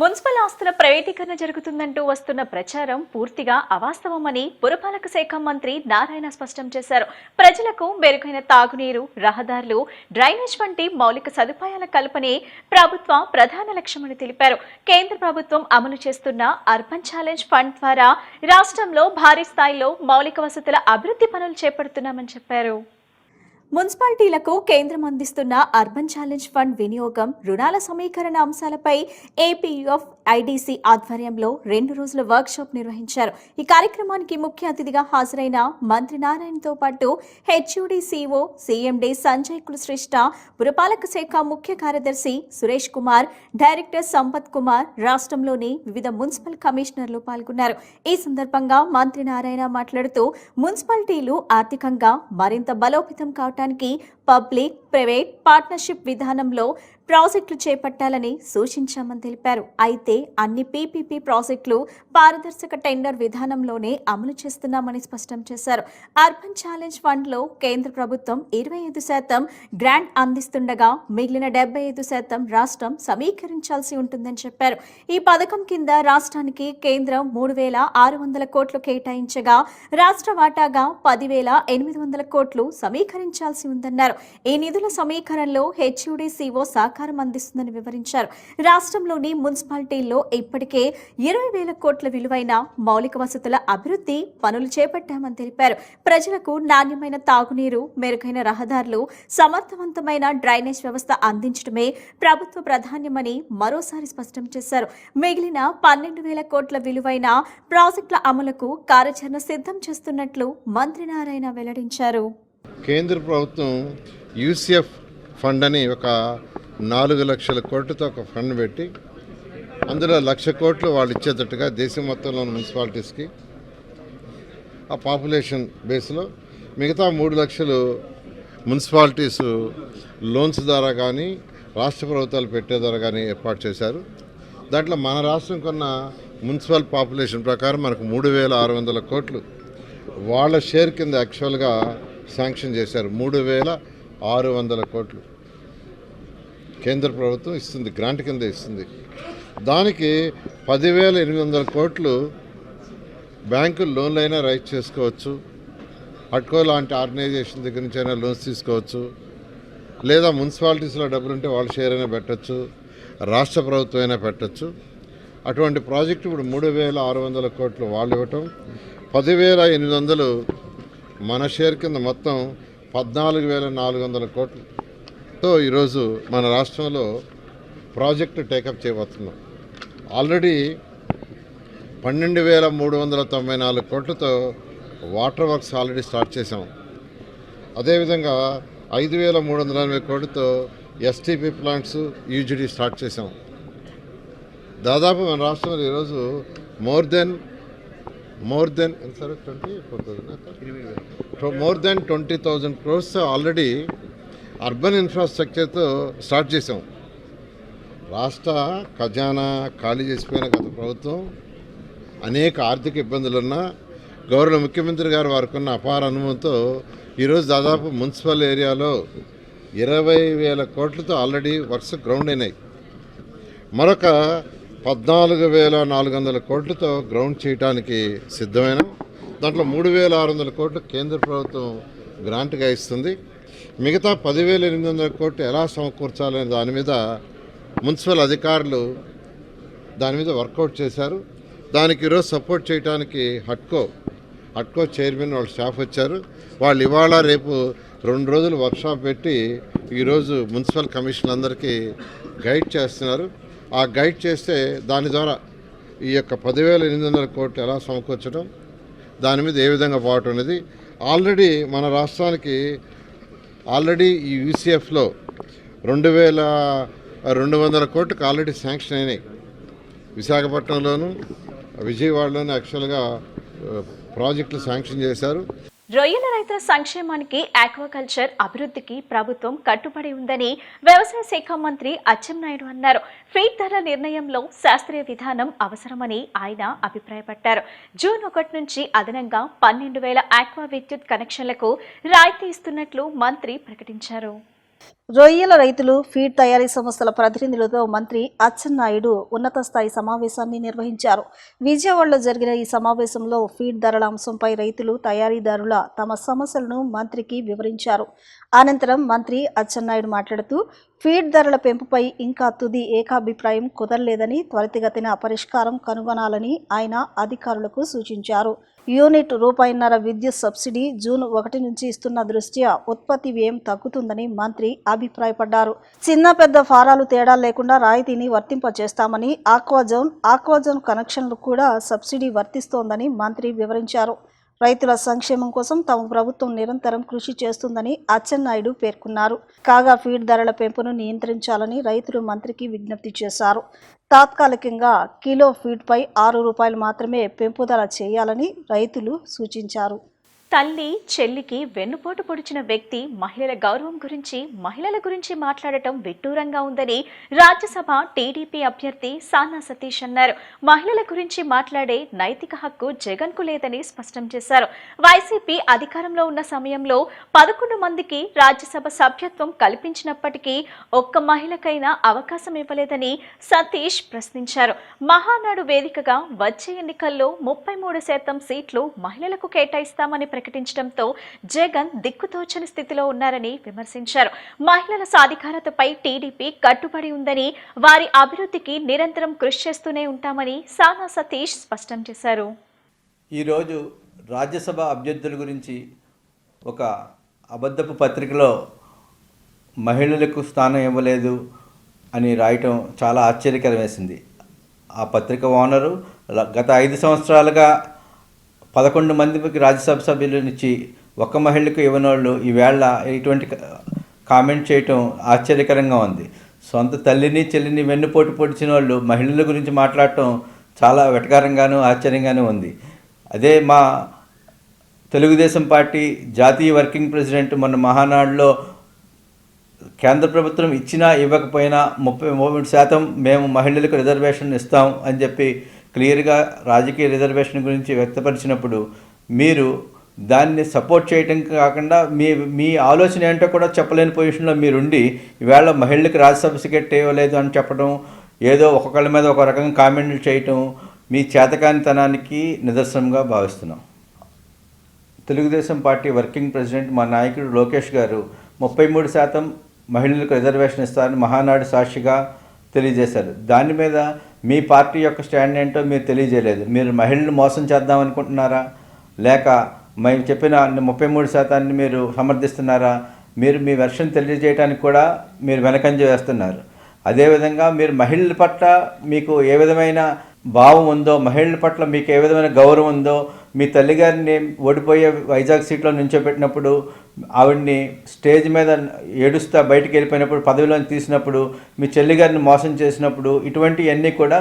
Municipal ఆస్తుల ప్రైవేటీకరణ జరుగుతుందంటూ వస్తున్న ప్రచారం పూర్తిగా అవాస్తవమని పురపాలక శాఖ మంత్రి నారాయణ స్పష్టం చేశారు. ప్రజలకు మెరుగైన తాగునీరు, రహదారులు, డ్రైనేజ్ వంటి మౌలిక సదుపాయాల కల్పనే ప్రభుత్వ ప్రధాన లక్ష్యమని తెలిపారు. కేంద్ర ప్రభుత్వం అమలు చేస్తున్న అర్బన్ ఛాలెంజ్ ఫండ్ ద్వారా రాష్ట్రంలో భారీ స్థాయిలో మౌలిక వసతుల అభివృద్ధి పనులు చేపడుతున్నామని చెప్పారు. మున్సిపాలిటీలకు కేంద్రం అందిస్తున్న అర్బన్ ఛాలెంజ్ ఫండ్ వినియోగం, రుణాల సమీకరణ అంశాలపై ఏపీయూఎఫ్ ఐడీసీ ఆధ్వర్యంలో 2 రోజుల వర్క్షాప్ నిర్వహించారు. ఈ కార్యక్రమానికి ముఖ్య అతిథిగా హాజరైన మంత్రి నారాయణతో పాటు హెచ్యూడీ సీఓ సీఎండీ సంజయ్ కులశ్రేష్ఠ, పురపాలక శాఖ ముఖ్య కార్యదర్శి సురేష్ కుమార్, డైరెక్టర్ సంపత్ కుమార్, రాష్ట్రంలోని వివిధ మున్సిపల్ కమిషనర్లు పాల్గొన్నారు. ఈ సందర్భంగా మంత్రి నారాయణ మాట్లాడుతూ మున్సిపాలిటీలు ఆర్థికంగా మరింత బలోపేతం కావడానికి పబ్లిక్ ప్రైవేట్ పార్ట్నర్షిప్ విధానంలో ప్రాజెక్టులు చేపట్టాలని సూచించామని తెలిపారు. అయితే అన్ని పీపీపీ ప్రాజెక్టులు పారదర్శక టెండర్ విధానంలోనే అమలు చేస్తున్నామని స్పష్టం చేశారు. అర్బన్ ఛాలెంజ్ ఫండ్లో కేంద్ర ప్రభుత్వం 25% గ్రాంట్ అందిస్తుండగా మిగిలిన 75% రాష్ట్రం సమీకరించాల్సి ఉంటుందని చెప్పారు. ఈ పథకం కింద రాష్ట్రానికి కేంద్రం 3,600 కోట్లు కేటాయించగా రాష్ట్ర వాటాగా 10,800 కోట్లు సమీకరించాల్సి ఉందన్నారు. ఈ నిధుల సమీకరణలో హెచ్యూడీ సీఓ సహకారం అందిస్తుందని వివరించారు. రాష్ట్రంలోని మున్సిపాలిటీల్లో ఇప్పటికే 20,000 కోట్ల విలువైన మౌలిక వసతుల అభివృద్ధి పనులు చేపట్టామని తెలిపారు. ప్రజలకు నాణ్యమైన తాగునీరు, మెరుగైన రహదారులు, సమర్థవంతమైన డ్రైనేజ్ వ్యవస్థ అందించడమే ప్రభుత్వ ప్రాధాన్యమని మరోసారి స్పష్టం చేశారు. మిగిలిన 12,000 కోట్ల విలువైన ప్రాజెక్టుల అమలుకు కార్యాచరణ సిద్ధం చేస్తున్నట్లు మంత్రి నారాయణ వెల్లడించారు. కేంద్ర ప్రభుత్వం యూసీఎఫ్ ఫండ్ అని ఒక 4 లక్షల కోట్లతో ఒక ఫండ్ పెట్టి అందులో 1,00,000 కోట్లు వాళ్ళు ఇచ్చేటట్టుగా దేశం మొత్తంలో మున్సిపాలిటీస్కి ఆ పాపులేషన్ బేస్లో మిగతా 3 లక్షలు మున్సిపాలిటీస్ లోన్స్ ద్వారా కానీ రాష్ట్ర ప్రభుత్వాలు పెట్టే ద్వారా కానీ ఏర్పాటు చేశారు. దాంట్లో మన రాష్ట్రం కొన్న మున్సిపల్ పాపులేషన్ ప్రకారం మనకు 3,600 కోట్లు వాళ్ళ షేర్ కింద యాక్చువల్గా శాంక్షన్ చేశారు. 3,600 కోట్లు కేంద్ర ప్రభుత్వం ఇస్తుంది, గ్రాంట్ కింద ఇస్తుంది. దానికి 10,800 కోట్లు బ్యాంకులు లోన్లు అయినా రైట్ చేసుకోవచ్చు, అట్కో లాంటి ఆర్గనైజేషన్ దగ్గర నుంచి అయినా లోన్స్ తీసుకోవచ్చు, లేదా మున్సిపాలిటీస్లో డబ్బులుంటే వాళ్ళ షేర్ అయినా పెట్టచ్చు, రాష్ట్ర ప్రభుత్వం అయినా పెట్టచ్చు. అటువంటి ప్రాజెక్టు ఇప్పుడు 3,600 కోట్లు వాళ్ళు ఇవ్వటం, 10,800 మన షేర్ కింద మొత్తం 14,400 కోట్లతో ఈరోజు మన రాష్ట్రంలో ప్రాజెక్టు టేకప్ చేయబోతున్నాం. ఆల్రెడీ 12,394 కోట్లతో వాటర్ వర్క్స్ ఆల్రెడీ స్టార్ట్ చేసాం. అదేవిధంగా 5,380 కోట్లతో ఎస్టీపీ ప్లాంట్స్ యూజీడీ స్టార్ట్ చేసాం. దాదాపు మన రాష్ట్రంలో ఈరోజు more than 20,000 crores already urban ఇన్ఫ్రాస్ట్రక్చర్తో స్టార్ట్ చేసాం. రాష్ట్ర ఖజానా ఖాళీ చేసిపోయిన గత ప్రభుత్వం అనేక ఆర్థిక ఇబ్బందులున్నా గౌరవ ముఖ్యమంత్రి గారు వారికున్న అపార అనుభవంతో ఈరోజు దాదాపు మున్సిపల్ ఏరియాలో 20,000 కోట్లతో ఆల్రెడీ వర్క్స్ గ్రౌండ్ అయినాయి. మరొక 14,400 కోట్లతో గ్రౌండ్ చేయడానికి సిద్ధమైన, దాంట్లో 3,600 కోట్లు కేంద్ర ప్రభుత్వం గ్రాంట్గా ఇస్తుంది. మిగతా 10,800 కోట్లు ఎలా సమకూర్చాలనే దాని మీద మున్సిపల్ అధికారులు దాని మీద వర్కౌట్ చేశారు. దానికి ఈరోజు సపోర్ట్ చేయడానికి హట్కో చైర్మన్ వాళ్ళ స్టాఫ్ వచ్చారు. వాళ్ళు ఇవాళ రేపు 2 రోజులు వర్క్షాప్ పెట్టి ఈరోజు మున్సిపల్ కమిషన్లందరికీ గైడ్ చేస్తున్నారు. ఆ గైడ్ చేస్తే దాని ద్వారా ఈ యొక్క 10,800 కోట్లు ఎలా సమకూర్చడం, దాని మీద ఏ విధంగా పోవటం అనేది ఆల్రెడీ మన రాష్ట్రానికి ఈ యూసీఎఫ్లో 2,200 కోట్లకు ఆల్రెడీ శాంక్షన్ అయినాయి. విశాఖపట్నంలోను విజయవాడలోను యాక్చువల్గా ప్రాజెక్టులు శాంక్షన్ చేశారు. రొయ్యల రైతుల సంక్షేమానికి, ఆక్వాకల్చర్ అభివృద్ధికి ప్రభుత్వం కట్టుబడి ఉందని వ్యవసాయ శాఖ మంత్రి అచ్చెన్నాయుడు అన్నారు. ఫీడ్ ధరల నిర్ణయంలో శాస్త్రీయ విధానం అవసరమని ఆయన అభిప్రాయపడ్డారు. జూన్ 1 నుంచి అదనంగా 12,000 ఆక్వా విద్యుత్ కనెక్షన్లకు రాయితీ ఇస్తున్నట్లు మంత్రి ప్రకటించారు. రొయ్యల రైతులు, ఫీడ్ తయారీ సంస్థల ప్రతినిధులతో మంత్రి అచ్చెన్నాయుడు ఉన్నత స్థాయి సమావేశాన్ని నిర్వహించారు. విజయవాడలో జరిగిన ఈ సమావేశంలో ఫీడ్ ధరల అంశంపై రైతులు, తయారీదారుల తమ సమస్యలను మంత్రికి వివరించారు. అనంతరం మంత్రి అచ్చెన్నాయుడు మాట్లాడుతూ ఫీడ్ ధరల పెంపుపై ఇంకా తుది ఏకాభిప్రాయం కుదరలేదని, త్వరితగతిన పరిష్కారం కనుగొనాలని ఆయన అధికారులకు సూచించారు. యూనిట్ రూపాయిన్నర విద్యుత్ సబ్సిడీ జూన్ 1 నుంచి ఇస్తున్న దృష్ట్యా ఉత్పత్తి వ్యయం తగ్గుతుందని మంత్రి అభిప్రాయపడ్డారు. చిన్న పెద్ద ఫారాలు తేడా లేకుండా రాయితీని వర్తింపజేస్తామని, ఆక్వాజోన్ కనెక్షన్లు కూడా సబ్సిడీ వర్తిస్తోందని మంత్రి వివరించారు. రైతుల సంక్షేమం కోసం తమ ప్రభుత్వం నిరంతరం కృషి చేస్తుందని అచ్చెన్నాయుడు పేర్కొన్నారు. కాగా ఫీడ్ ధరల పెంపును నియంత్రించాలని రైతులు మంత్రికి విజ్ఞప్తి చేశారు. తాత్కాలికంగా కిలో ఫీడ్పై ₹6 మాత్రమే పెంపుదల చేయాలని రైతులు సూచించారు. తల్లి చెల్లికి వెన్నుపోటు పొడిచిన వ్యక్తి మహిళల గౌరవం గురించి, మహిళల గురించి మాట్లాడటం విడ్డూరంగా ఉందని రాజ్యసభ టీడీపీ అభ్యర్థి సానా సతీష్ అన్నారు. మహిళల గురించి మాట్లాడే నైతిక హక్కు జగన్కు లేదని స్పష్టం చేశారు. వైసీపీ అధికారంలో ఉన్న సమయంలో 11 మందికి రాజ్యసభ సభ్యత్వం కల్పించినప్పటికీ ఒక్క మహిళకైనా అవకాశం ఇవ్వలేదని సతీష్ ప్రశ్నించారు. మహానాడు వేదికగా వచ్చే ఎన్నికల్లో 33% సీట్లు మహిళలకు కేటాయిస్తామని ప్రకటించడంతో జగన్ దిక్కుతోచని స్థితిలో ఉన్నారని విమర్శించారు. మహిళల సాధికారతపై టీడీపీ కట్టుబడి ఉందని, వారి అభివృద్ధికి నిరంతరం కృషి చేస్తూనే ఉంటామని సానా సతీష్ స్పష్టం చేశారు. ఈరోజు రాజ్యసభ అభ్యర్థుల గురించి ఒక అబద్ధపు పత్రికలో మహిళలకు స్థానం ఇవ్వలేదు అని రాయటం చాలా ఆశ్చర్యకరం వేసింది. ఆ పత్రిక ఓనరు గత 5 సంవత్సరాలుగా 11 మందికి రాజ్యసభ సభ్యులనిచ్చి ఒక్క మహిళకు ఇవ్వనోళ్ళు ఈవేళ ఇటువంటి కామెంట్ చేయటం ఆశ్చర్యకరంగా ఉంది. సొంత తల్లిని చెల్లిని వెన్నుపోటు పొడిచిన వాళ్ళు మహిళల గురించి మాట్లాడటం చాలా వెటకారంగాను ఆశ్చర్యంగానూ ఉంది. అదే మా తెలుగుదేశం పార్టీ జాతీయ వర్కింగ్ ప్రెసిడెంట్ మొన్న మహానాడులో కేంద్ర ప్రభుత్వం ఇచ్చినా ఇవ్వకపోయినా 33% మేము మహిళలకు రిజర్వేషన్ ఇస్తాం అని చెప్పి క్లియర్గా రాజకీయ రిజర్వేషన్ గురించి వ్యక్తపరిచినప్పుడు మీరు దాన్ని సపోర్ట్ చేయటం కాకుండా మీ ఆలోచన ఏంటో కూడా చెప్పలేని పొజిషన్లో మీరుండి ఈవేళ మహిళలకు రాజ్యసభ టికెట్ ఇవ్వలేదు అని చెప్పడం, ఏదో ఒక్కొక్కళ్ళ మీద ఒక రకంగా కామెంట్లు చేయటం మీ చేతకానితనానికి నిదర్శనంగా భావిస్తున్నాం. తెలుగుదేశం పార్టీ వర్కింగ్ ప్రెసిడెంట్ మా నాయకుడు లోకేష్ గారు 33% మహిళలకు రిజర్వేషన్ ఇస్తారని మహానాడు సాక్షిగా తెలియజేశారు. దాని మీద మీ పార్టీ యొక్క స్టాండ్ ఏంటో మీరు తెలియజేయలేదు. మీరు మహిళలు మోసం చేద్దామనుకుంటున్నారా, లేక మేము చెప్పిన 33% మీరు సమర్థిస్తున్నారా? మీరు మీ వెర్షన్ తెలియజేయడానికి కూడా మీరు వెనకంజ వేస్తున్నారు. అదేవిధంగా మీరు మహిళల పట్ల మీకు ఏ విధమైన భావం ఉందో, మహిళల పట్ల మీకు ఏ విధమైన గౌరవం ఉందో, మీ తల్లిగారిని ఓడిపోయే వైజాగ్ సీట్లో నించోబెట్టినప్పుడు ఆవిడ్ని స్టేజ్ మీద ఏడుస్తా బయటికి వెళ్ళిపోయినప్పుడు, పదవిలోకి తీసినప్పుడు, మీ చెల్లిగారిని మోసం చేసినప్పుడు, ఇటువంటివన్నీ కూడా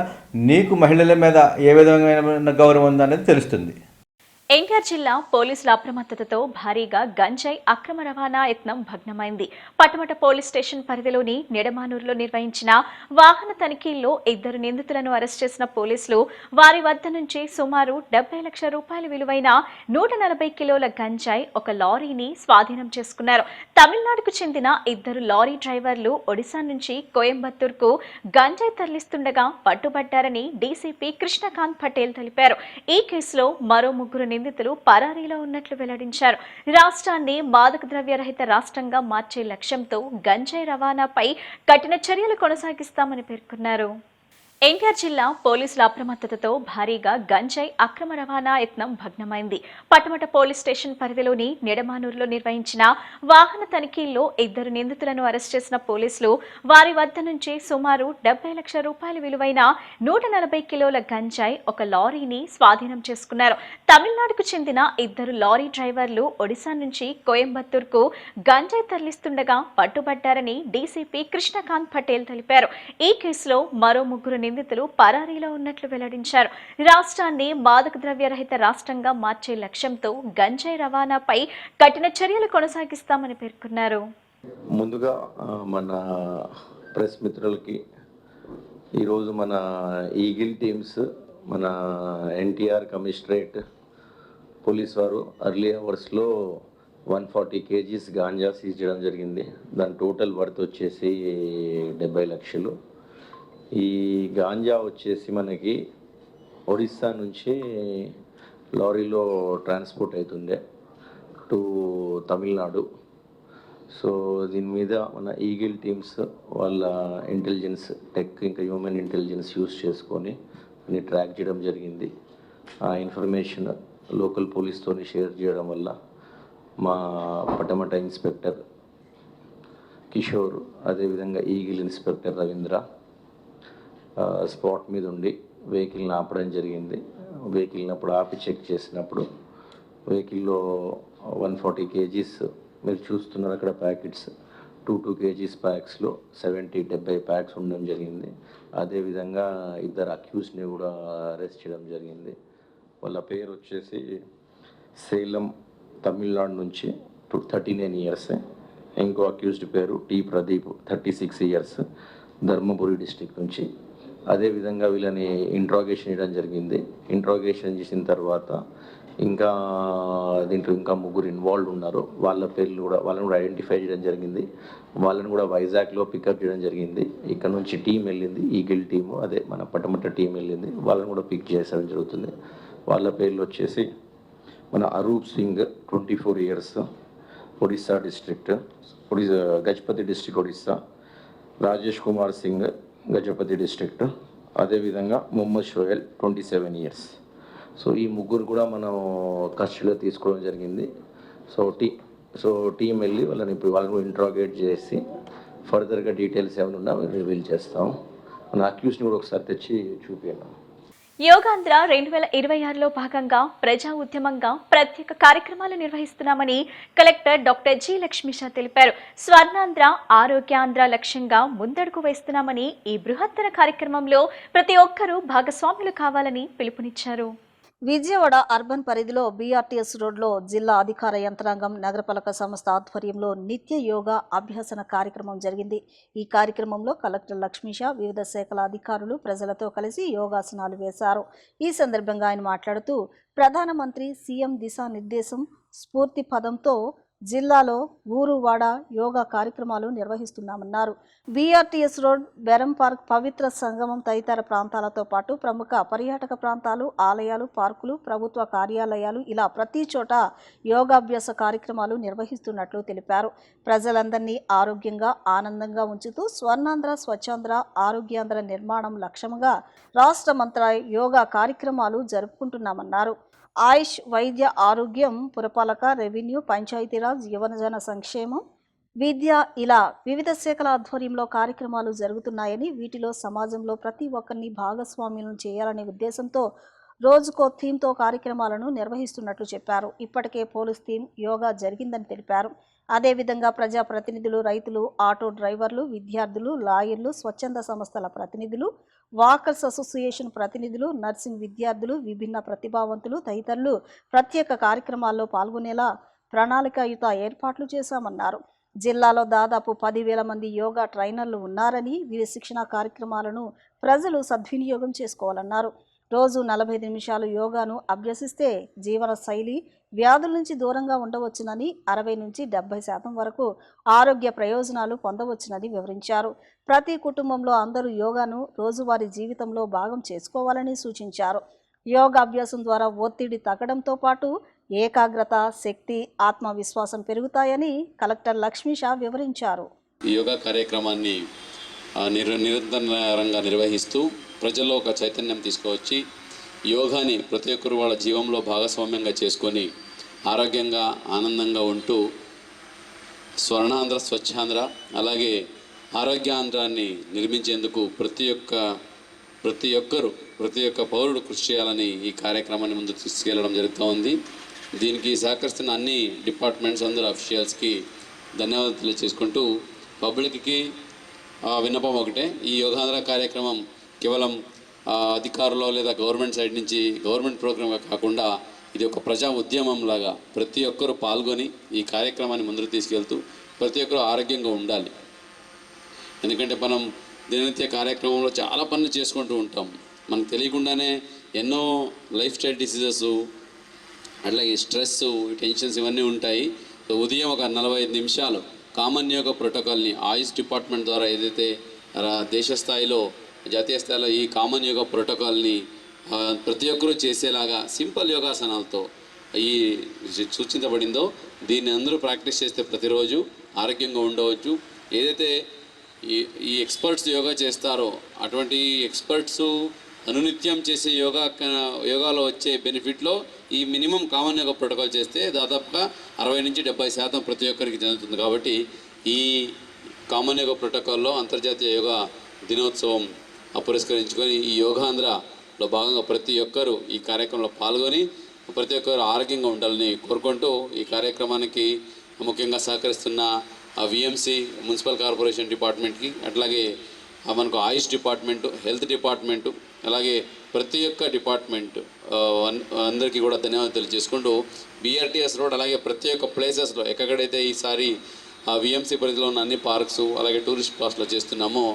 నీకు మహిళల మీద ఏ విధమైన గౌరవం ఉందో అనేది తెలుస్తుంది. ఎన్టీఆర్ జిల్లా పోలీసుల అప్రమత్తతతో భారీగా గంజాయి అక్రమ రవాణా యత్నం భగ్నమైంది. పటమట పోలీస్ స్టేషన్ పరిధిలోని నిడమానూరులో నిర్వహించిన వాహన తనిఖీల్లో 2 నిందితులను అరెస్ట్ చేసిన పోలీసులు వారి వద్ద నుంచి సుమారు 70 లక్షల రూపాయల విలువైన 140 కిలోల గంజాయి, ఒక లారీని స్వాధీనం చేసుకున్నారు. తమిళనాడుకు చెందిన 2 లారీ డ్రైవర్లు ఒడిశా నుంచి కోయంబత్తూర్కు గంజాయి తరలిస్తుండగా పట్టుబడ్డారని డీసీపీ కృష్ణకాంత్ పటేల్ తెలిపారు. ఈ కేసులో మరో 3 నిందితులు పరారీలో ఉన్నట్లు వెల్లడించారు. రాష్ట్రాన్ని మాదక ద్రవ్య రహిత రాష్ట్రంగా మార్చే లక్ష్యంతో గంజాయి రవాణాపై కఠిన చర్యలు కొనసాగిస్తామని పేర్కొన్నారు. ఎన్టీఆర్ జిల్లా పోలీసుల అప్రమత్తతతో భారీగా గంజాయి అక్రమ రవాణా యత్నం భగ్నమైంది. పటమట పోలీస్ స్టేషన్ పరిధిలోని నిడమానూరులో నిర్వహించిన వాహన తనిఖీల్లో 2 నిందితులను అరెస్ట్ చేసిన పోలీసులు వారి వద్ద నుంచి సుమారు 70 లక్షల రూపాయల విలువైన 140 కిలోల గంజాయి, ఒక లారీని స్వాధీనం చేసుకున్నారు. తమిళనాడుకు చెందిన 2 లారీ డ్రైవర్లు ఒడిశా నుంచి కోయంబత్తూర్కు గంజాయి తరలిస్తుండగా పట్టుబడ్డారని డీసీపీ కృష్ణకాంత్ పటేల్ తెలిపారు. ఈ కేసులో మరో 3 నిందితులు పరారీలో ఉన్నట్లు వెల్లడించారు. రాష్ట్రాన్ని మాదక ద్రవ్య రహిత రాష్ట్రంగా మార్చే లక్ష్యంతో గంజాయి రవాణాపై కఠిన చర్యలు కొనసాగిస్తామని పేర్కొన్నారు. ముందుగా మన ప్రెస్ మిత్రులకి ఈరోజు మన ఈగిల్ టీమ్స్, మన ఎన్టీఆర్ కమిషనరేట్ పోలీస్ వారు ఎర్లీ అవర్స్లో 140 kgs గాంజా సీజ్ చేయడం జరిగింది. దాని టోటల్ వర్త్ వచ్చేసి 70 లక్షలు. ఈ గాంజా వచ్చేసి మనకి ఒడిస్సా నుంచి లారీలో ట్రాన్స్పోర్ట్ అవుతుండే టు తమిళనాడు. సో దీని మీద మన ఈగిల్ టీమ్స్ వాళ్ళ ఇంటెలిజెన్స్ టెక్ ఇంకా హ్యూమన్ ఇంటెలిజెన్స్ యూస్ చేసుకొని దీన్ని ట్రాక్ చేయడం జరిగింది. ఆ ఇన్ఫర్మేషన్ లోకల్ పోలీస్తో షేర్ చేయడం వల్ల మా పటమట ఇన్స్పెక్టర్ కిషోర్, అదేవిధంగా ఈగిల్ ఇన్స్పెక్టర్ రవీంద్ర స్పాట్ మీద ఉండి వెహికల్ని ఆపడం జరిగింది. వెహికల్ని అప్పుడు ఆపి చెక్ చేసినప్పుడు వెహికల్లో 140 kgs మీరు చూస్తున్నారు అక్కడ ప్యాకెట్స్ 2 kgs ప్యాక్స్లో 70 ప్యాక్స్ ఉండడం జరిగింది. అదేవిధంగా ఇద్దరు అక్యూస్ని కూడా అరెస్ట్ చేయడం జరిగింది. వాళ్ళ పేరు వచ్చేసి సేలం తమిళనాడు నుంచి 39 years. ఇంకో అక్యూజ్డ్ పేరు T Pradeep 36 years Dharmapuri district నుంచి. అదేవిధంగా వీళ్ళని ఇంట్రాగేషన్ చేయడం జరిగింది. ఇంట్రాగేషన్ చేసిన తర్వాత ఇంకా దీంట్లో ఇంకా 3 ఇన్వాల్వ్ ఉన్నారు. వాళ్ళని కూడా ఐడెంటిఫై చేయడం జరిగింది. వాళ్ళని కూడా వైజాగ్లో పికప్ చేయడం జరిగింది. ఇక్కడ నుంచి టీం వెళ్ళింది, ఈగిల్ టీము, అదే మన పటమట టీం వెళ్ళింది. వాళ్ళని కూడా పిక్ చేసడం జరుగుతుంది. వాళ్ళ పేర్లు వచ్చేసి మన Arup Singh 24 years Odisha district, Gajapati district Odisha. Rajesh Kumar Singh Gajapati district. అదేవిధంగా మొహమ్మద్ షోయల్ 27 years. సో ఈ 3 కూడా మనం కస్టడీలో తీసుకోవడం జరిగింది. సో టీం వెళ్ళి వాళ్ళని ఇంట్రాగేట్ చేసి ఫర్దర్గా డీటెయిల్స్ ఏమైనా ఉన్నా రివీల్ చేస్తాం. మన అక్యూస్ని కూడా ఒకసారి తెచ్చి చూపించాం. యోగాంధ్ర 2026లో భాగంగా ప్రజా ఉద్యమంగా ప్రత్యేక కార్యక్రమాలు నిర్వహిస్తున్నామని కలెక్టర్ డాక్టర్ జి లక్ష్మీషా తెలిపారు. స్వర్ణాంధ్ర ఆరోగ్యాంధ్ర లక్ష్యంగా ముందడుగు వేస్తున్నామని ఈ బృహత్తర కార్యక్రమంలో ప్రతి ఒక్కరూ భాగస్వాములు కావాలని పిలుపునిచ్చారు. విజయవాడ అర్బన్ పరిధిలో బీఆర్టీఎస్ రోడ్లో జిల్లా అధికార యంత్రాంగం నగరపాలక సంస్థ ఆధ్వర్యంలో నిత్య యోగా అభ్యసన కార్యక్రమం జరిగింది. ఈ కార్యక్రమంలో కలెక్టర్ లక్ష్మీషా వివిధ శాఖల అధికారులు ప్రజలతో కలిసి యోగాసనాలు వేశారు. ఈ సందర్భంగా ఆయన మాట్లాడుతూ ప్రధానమంత్రి సీఎం దిశానిర్దేశం స్ఫూర్తి పదంతో జిల్లాలో ఊరువాడ యోగా కార్యక్రమాలు నిర్వహిస్తున్నామన్నారు. బీఆర్టీఎస్ రోడ్, బెరం పార్క్, పవిత్ర సంగమం తదితర ప్రాంతాలతో పాటు ప్రముఖ పర్యాటక ప్రాంతాలు, ఆలయాలు, పార్కులు, ప్రభుత్వ కార్యాలయాలు ఇలా ప్రతి చోట యోగాభ్యాస కార్యక్రమాలు నిర్వహిస్తున్నట్లు తెలిపారు. ప్రజలందరినీ ఆరోగ్యంగా, ఆనందంగా ఉంచుతూ స్వర్ణాంధ్ర, స్వచ్ఛాంధ్ర, ఆరోగ్యాంధ్ర నిర్మాణం లక్ష్యంగా రాష్ట్రమంతా యోగా కార్యక్రమాలు జరుపుకుంటున్నామన్నారు. ఆయుష్, వైద్య, ఆరోగ్యం, పురపాలక, రెవెన్యూ, పంచాయతీరాజ్, యువజన సంక్షేమం, విద్య ఇలా వివిధ శాఖల ఆధ్వర్యంలో కార్యక్రమాలు జరుగుతున్నాయని, వీటిలో సమాజంలో ప్రతి ఒక్కరిని భాగస్వామ్యం చేయాలనే ఉద్దేశంతో రోజుకో థీమ్తో కార్యక్రమాలను నిర్వహిస్తున్నట్లు చెప్పారు. ఇప్పటికే పోలీస్ థీమ్ యోగా జరిగిందని తెలిపారు. అదేవిధంగా ప్రజాప్రతినిధులు, రైతులు, ఆటో డ్రైవర్లు, విద్యార్థులు, లాయర్లు, స్వచ్ఛంద సంస్థల ప్రతినిధులు, వాకర్స్ అసోసియేషన్ ప్రతినిధులు, నర్సింగ్ విద్యార్థులు, విభిన్న ప్రతిభావంతులు తదితరులు ప్రత్యేక కార్యక్రమాల్లో పాల్గొనేలా ప్రణాళికాయుత ఏర్పాట్లు చేశామన్నారు. జిల్లాలో దాదాపు 10,000 మంది యోగా ట్రైనర్లు ఉన్నారని, వీరి శిక్షణ కార్యక్రమాలను ప్రజలు సద్వినియోగం చేసుకోవాలన్నారు. రోజు 45 నిమిషాలు యోగాను అభ్యసిస్తే జీవన శైలి వ్యాధుల నుంచి దూరంగా ఉండవచ్చునని, 60 నుంచి 70% వరకు ఆరోగ్య ప్రయోజనాలు పొందవచ్చునని వివరించారు. ప్రతి కుటుంబంలో అందరూ యోగాను రోజువారీ జీవితంలో భాగం చేసుకోవాలని సూచించారు. యోగాభ్యాసం ద్వారా ఒత్తిడి తగ్గడంతో పాటు ఏకాగ్రత, శక్తి, ఆత్మవిశ్వాసం పెరుగుతాయని కలెక్టర్ లక్ష్మీషా వివరించారు. ఈ యోగా కార్యక్రమాన్ని నిరంతరంగా నిర్వహిస్తూ ప్రజల్లో ఒక చైతన్యం తీసుకువచ్చి యోగాని ప్రతి ఒక్కరు వాళ్ళ జీవంలో భాగస్వామ్యంగా చేసుకొని ఆరోగ్యంగా, ఆనందంగా ఉంటూ స్వర్ణాంధ్ర, స్వచ్ఛాంధ్ర అలాగే ఆరోగ్యాంధ్రాన్ని నిర్మించేందుకు ప్రతి ఒక్క పౌరుడు కృషి చేయాలని ఈ కార్యక్రమాన్ని ముందుకు తీసుకెళ్లడం జరుగుతూ ఉంది. దీనికి సహకరిస్తున్న అన్ని డిపార్ట్మెంట్స్, అందరూ అఫీషియల్స్కి ధన్యవాదాలు తెలియజేసుకుంటూ పబ్లిక్కి విన్నపం ఒకటే, ఈ యోగాంధ్ర కార్యక్రమం కేవలం అధికారులు లేదా గవర్నమెంట్ సైడ్ నుంచి గవర్నమెంట్ ప్రోగ్రామ్గా కాకుండా ఇది ఒక ప్రజా ఉద్యమం లాగా ప్రతి ఒక్కరూ పాల్గొని ఈ కార్యక్రమాన్ని ముందుకు తీసుకెళ్తూ ప్రతి ఒక్కరూ ఆరోగ్యంగా ఉండాలి. ఎందుకంటే మనం దిననిత్య కార్యక్రమంలో చాలా పనులు చేసుకుంటూ ఉంటాం. మనకు తెలియకుండానే ఎన్నో లైఫ్ స్టైల్ డిసీజెస్, అట్లాగే స్ట్రెస్, టెన్షన్స్ ఇవన్నీ ఉంటాయి. సో ఉదయం ఒక 45 నిమిషాలు కామన్ యోగా ప్రోటోకాల్ని ఆయుష్ డిపార్ట్మెంట్ ద్వారా ఏదైతే దేశ స్థాయిలో జాతీయ స్థాయిలో ఈ కామన్ యోగా ప్రోటోకాల్ని ప్రతి ఒక్కరూ చేసేలాగా సింపుల్ యోగాసనాలతో ఈ సూచించబడిందో దీన్ని అందరూ ప్రాక్టీస్ చేస్తే ప్రతిరోజు ఆరోగ్యంగా ఉండవచ్చు. ఏదైతే ఈ ఎక్స్పర్ట్స్ యోగా చేస్తారో అటువంటి ఎక్స్పర్ట్స్ అనునిత్యం చేసే యోగాలో వచ్చే బెనిఫిట్లో ఈ మినిమం కామన్ యోగా ప్రోటోకాల్ చేస్తే దాదాపుగా 60 నుంచి 70% ప్రతి ఒక్కరికి చెందుతుంది. కాబట్టి ఈ కామన్ యోగా ప్రోటోకాల్లో అంతర్జాతీయ యోగా దినోత్సవం పురస్కరించుకొని ఈ యోగాంధ్రలో భాగంగా ప్రతి ఒక్కరూ ఈ కార్యక్రమంలో పాల్గొని ప్రతి ఒక్కరు ఆరోగ్యంగా ఉండాలని కోరుకుంటూ ఈ కార్యక్రమానికి ముఖ్యంగా సహకరిస్తున్న విఎంసి మున్సిపల్ కార్పొరేషన్ డిపార్ట్మెంట్కి, అట్లాగే మనకు ఆయుష్ డిపార్ట్మెంటు, హెల్త్ డిపార్ట్మెంటు, అలాగే ప్రతి ఒక్క డిపార్ట్మెంట్ అందరికీ కూడా ధన్యవాదాలు తెలియజేసుకుంటూ బీఆర్టీఎస్ రోడ్ అలాగే ప్రతి ఒక్క ప్లేసెస్లో ఎక్కడైతే ఈసారి విఎంసి పరిధిలో ఉన్న అన్ని పార్క్స్ అలాగే టూరిస్ట్ ప్లాస్లో చేస్తున్నామో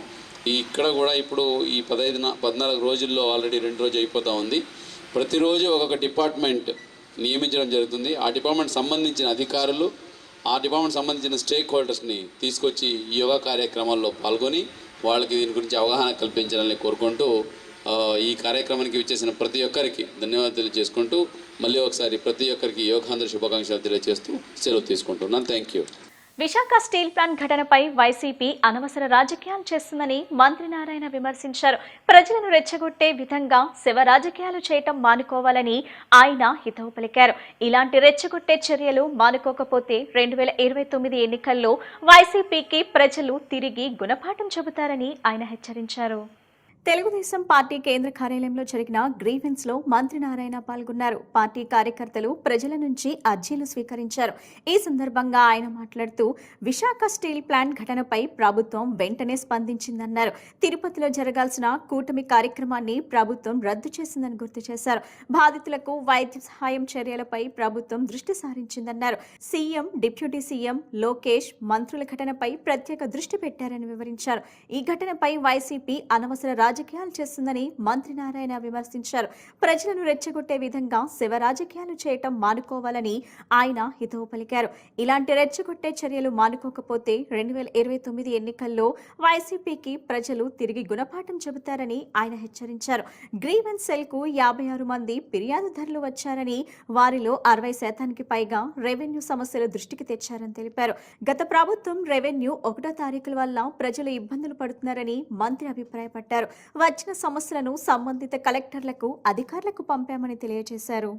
ఇక్కడ కూడా ఇప్పుడు ఈ 14 రోజుల్లో ఆల్రెడీ 2 రోజు అయిపోతూ ఉంది. ప్రతిరోజు ఒక్కొక్క డిపార్ట్మెంట్ నియమించడం జరుగుతుంది. ఆ డిపార్ట్మెంట్ సంబంధించిన అధికారులు, ఆ డిపార్ట్మెంట్ సంబంధించిన స్టేక్ హోల్డర్స్ని తీసుకొచ్చి ఈ యోగా కార్యక్రమాల్లో పాల్గొని వాళ్ళకి దీని గురించి అవగాహన కల్పించాలని కోరుకుంటూ ఈ కార్యక్రమానికి విచ్చేసిన ప్రతి ఒక్కరికి ధన్యవాదాలు తెలియజేసుకుంటూ మళ్ళీ ఒకసారి ప్రతి ఒక్కరికి యోగాంధ్ర శుభాకాంక్షలు తెలియజేస్తూ సెలవు తీసుకుంటున్నాను. Thank you. Visakha steel plant ఘటనపై వైసీపీ అనవసర రాజకీయాలు చేస్తుందని మంత్రి నారాయణ విమర్శించారు. ప్రజలను రెచ్చగొట్టే విధంగా శివ రాజకీయాలు చేయటం మానుకోవాలని ఆయన హితవు పలికారు. ఇలాంటి రెచ్చగొట్టే చర్యలు మానుకోకపోతే 2029 ఎన్నికల్లో వైసీపీకి ప్రజలు తిరిగి గుణపాఠం చెబుతారని ఆయన హెచ్చరించారు. తెలుగుదేశం పార్టీ కేంద్ర కార్యాలయంలో జరిగిన గ్రీవెన్స్ లో మంత్రి నారాయణ పాల్గొన్నారు. పార్టీ కార్యకర్తలు ప్రజల నుంచి అర్జీలు స్వీకరించారు. ఈ సందర్భంగా ఆయన మాట్లాడుతూ విశాఖ స్టీల్ ప్లాంట్ ఘటనపై ప్రభుత్వం వెంటనే స్పందించిందన్నారు. తిరుపతిలో జరగాల్సిన కూటమి కార్యక్రమాన్ని ప్రభుత్వం రద్దు చేసిందని గుర్తు చేశారు. బాధితులకు వైద్య సహాయం చర్యలపై ప్రభుత్వం దృష్టి సారించిందన్నారు. సీఎం, డిప్యూటీ సీఎం, లోకేష్ మంత్రుల ఘటనపై ప్రత్యేక దృష్టి పెట్టారని వివరించారు. ఈ ఘటనపై వైసీపీ అనవసర రాజకీయాలు చేస్తుందని మంత్రి నారాయణ విమర్శించారు. ప్రజలను రెచ్చగొట్టే విధంగా శివ రాజకీయాలు చేయటం మానుకోవాలని ఆయన హితవు పలికారు. ఇలాంటి రెచ్చగొట్టే చర్యలు మానుకోకపోతే 2029 ఎన్నికల్లో వైసీపీకి ప్రజలు తిరిగి గుణపాఠం చెబుతారని ఆయన హెచ్చరించారు. గ్రీవెన్స్ సెల్ కు 56 మంది ఫిర్యాదుదారులు వచ్చారని, వారిలో 60% పైగా రెవెన్యూ సమస్యల దృష్టికి తెచ్చారని తెలిపారు. గత ప్రభుత్వం రెవెన్యూ 1వ తారీఖుల వల్ల ప్రజలు ఇబ్బందులు పడుతున్నారని మంత్రి అభిప్రాయపడ్డారు. వచ్చిన సమస్యలను సంబంధిత కలెక్టర్లకు, అధికారులకు పంపామని తెలియజేశారు.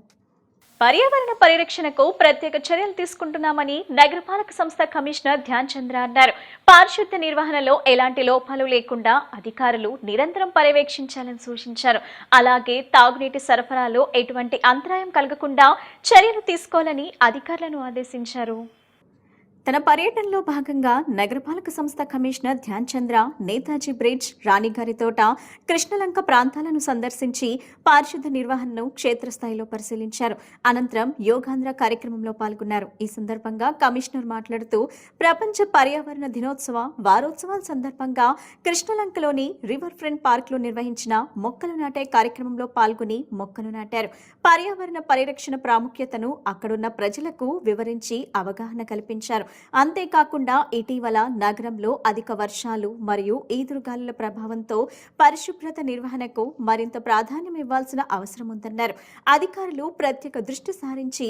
పర్యావరణ పరిరక్షణకు ప్రత్యేక చర్యలు తీసుకుంటున్నామని నగరపాలక సంస్థ కమిషనర్ ధ్యాన్ చంద్ర అన్నారు. పారిశుద్ధ్య నిర్వహణలో ఎలాంటి లోపాలు లేకుండా అధికారులు నిరంతరం పర్యవేక్షించాలని సూచించారు. అలాగే తాగునీటి సరఫరాలో ఎటువంటి అంతరాయం కలగకుండా చర్యలు తీసుకోవాలని అధికారులను ఆదేశించారు. తన పర్యటనలో భాగంగా నగరపాలక సంస్థ కమిషనర్ ధ్యాన్ చంద్ర నేతాజీ బ్రిడ్జ్, రాణిగారి తోట, కృష్ణలంక ప్రాంతాలను సందర్శించి పారిశుద్ధ్య నిర్వహణను క్షేత్రస్థాయిలో పరిశీలించారు. అనంతరం యోగాంధ్ర కార్యక్రమంలో పాల్గొన్నారు. ఈ సందర్భంగా కమిషనర్ మాట్లాడుతూ ప్రపంచ పర్యావరణ దినోత్సవ వారోత్సవాల సందర్భంగా కృష్ణలంకలోని రివర్ ఫ్రంట్ పార్క్ లో నిర్వహించిన మొక్కలు నాటే కార్యక్రమంలో పాల్గొని మొక్కలు నాటారు. పర్యావరణ పరిరక్షణ ప్రాముఖ్యతను అక్కడున్న ప్రజలకు వివరించి అవగాహన కల్పించారు. అంతేకాకుండా ఇటీవల నగరంలో అధిక వర్షాలు మరియు ఈదురుగాలుల ప్రభావంతో పరిశుభ్రత నిర్వహణకు మరింత ప్రాధాన్యం ఇవ్వాల్సిన అవసరం ఉందన్నారు. అధికారులు ప్రత్యేక దృష్టి సారించి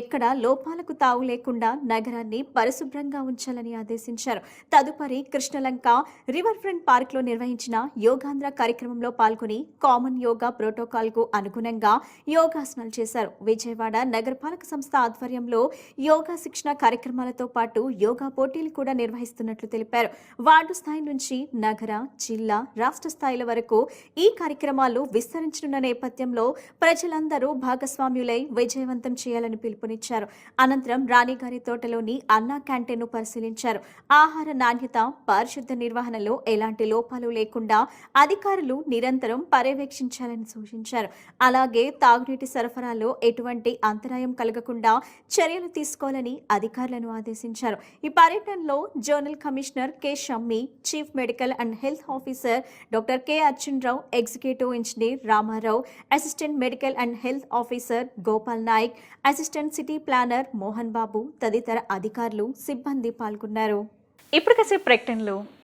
ఎక్కడ లోపాలకు తావు లేకుండా నగరాన్ని పరిశుభ్రంగా ఉంచాలని ఆదేశించారు. తదుపరి కృష్ణలంక రివర్ ఫ్రంట్ పార్క్ లో నిర్వహించిన యోగాంధ్ర కార్యక్రమంలో పాల్గొని కామన్ యోగా ప్రోటోకాల్ కు అనుగుణంగా యోగాసనాలు చేశారు. విజయవాడ నగరపాలక సంస్థ ఆధ్వర్యంలో యోగా శిక్షణ కార్యక్రమాలతో పాటు యోగా పోటీలు కూడా నిర్వహిస్తున్నట్లు తెలిపారు. వార్డు స్థాయి నుంచి నగర, జిల్లా, రాష్ట్ర స్థాయిల వరకు ఈ కార్యక్రమాలు విస్తరించనున్న నేపథ్యంలో ప్రజలందరూ భాగస్వామ్యులై విజయవంతం చేయాలని పిలుపునిచ్చారు. అనంతరం రాణిగారి తోటలోని అన్నా క్యాంటీన్ను పరిశీలించారు. ఆహార నాణ్యత, పారిశుద్ధ్య నిర్వహణలో ఎలాంటి లోపాలు లేకుండా అధికారులు నిరంతరం పర్యవేక్షించాలని సూచించారు. అలాగే తాగునీటి సరఫరాలో ఎటువంటి అంతరాయం కలగకుండా చర్యలు తీసుకోవాలని అధికారులను ఆదేశించారు. పర్యటించారు. ఈ పర్యటనలో zonal commissioner K Shammi, chief medical and health officer doctor K Arjunrao, executive engineer Ramarao, assistant medical and health officer Gopal Nayak, assistant city planner Mohan Babu తదితర అధికారులు, సిబ్బంది పాల్గొన్నారు. ఇప్పుడు కాసేపు ప్రకటనలు.